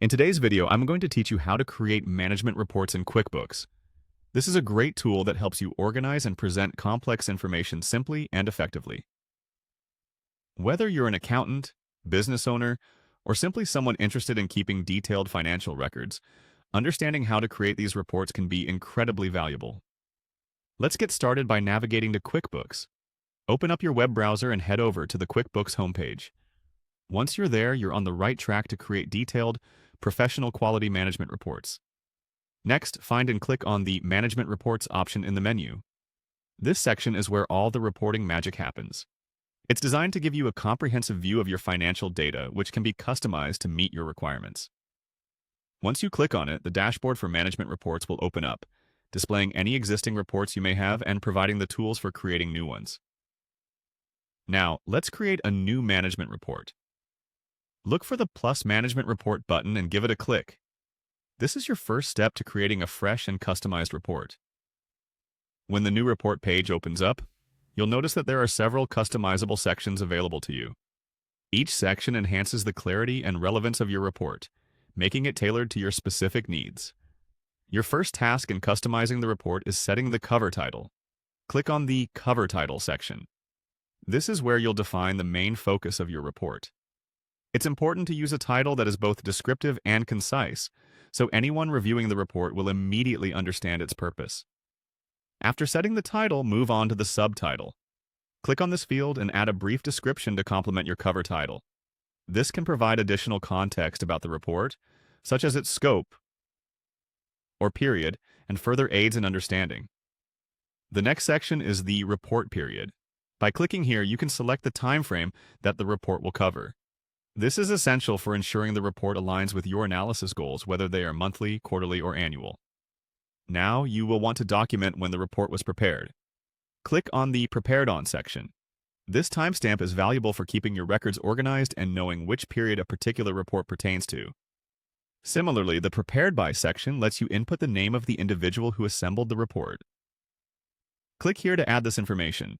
In today's video, I'm going to teach you how to create management reports in QuickBooks. This is a great tool that helps you organize and present complex information simply and effectively. Whether you're an accountant, business owner, or simply someone interested in keeping detailed financial records, understanding how to create these reports can be incredibly valuable. Let's get started by navigating to QuickBooks. Open up your web browser and head over to the QuickBooks homepage. Once you're there, you're on the right track to create detailed, professional quality management reports. Next, find and click on the Management Reports option in the menu. This section is where all the reporting magic happens. It's designed to give you a comprehensive view of your financial data, which can be customized to meet your requirements. Once you click on it, the dashboard for management reports will open up, displaying any existing reports you may have and providing the tools for creating new ones. Now, let's create a new management report. Look for the Plus Management Report button and give it a click. This is your first step to creating a fresh and customized report. When the new report page opens up, you'll notice that there are several customizable sections available to you. Each section enhances the clarity and relevance of your report, making it tailored to your specific needs. Your first task in customizing the report is setting the cover title. Click on the Cover Title section. This is where you'll define the main focus of your report. It's important to use a title that is both descriptive and concise, so anyone reviewing the report will immediately understand its purpose. After setting the title, move on to the subtitle. Click on this field and add a brief description to complement your cover title. This can provide additional context about the report, such as its scope or period, and further aids in understanding. The next section is the report period. By clicking here, you can select the time frame that the report will cover. This is essential for ensuring the report aligns with your analysis goals, whether they are monthly, quarterly, or annual. Now, you will want to document when the report was prepared. Click on the Prepared On section. This timestamp is valuable for keeping your records organized and knowing which period a particular report pertains to. Similarly, the Prepared By section lets you input the name of the individual who assembled the report. Click here to add this information.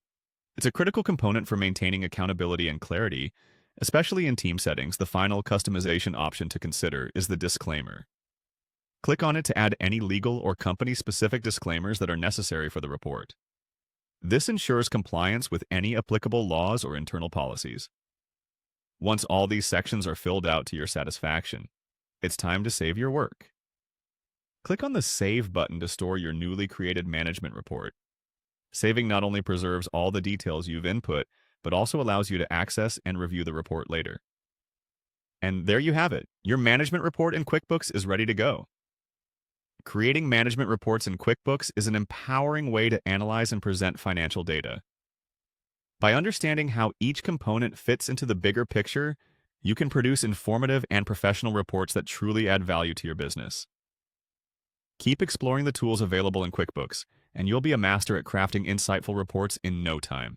It's a critical component for maintaining accountability and clarity. Especially in team settings, the final customization option to consider is the disclaimer. Click on it to add any legal or company-specific disclaimers that are necessary for the report. This ensures compliance with any applicable laws or internal policies. Once all these sections are filled out to your satisfaction, it's time to save your work. Click on the Save button to store your newly created management report. Saving not only preserves all the details you've input, but also allows you to access and review the report later. And there you have it. Your management report in QuickBooks is ready to go. Creating management reports in QuickBooks is an empowering way to analyze and present financial data. By understanding how each component fits into the bigger picture, you can produce informative and professional reports that truly add value to your business. Keep exploring the tools available in QuickBooks, and you'll be a master at crafting insightful reports in no time.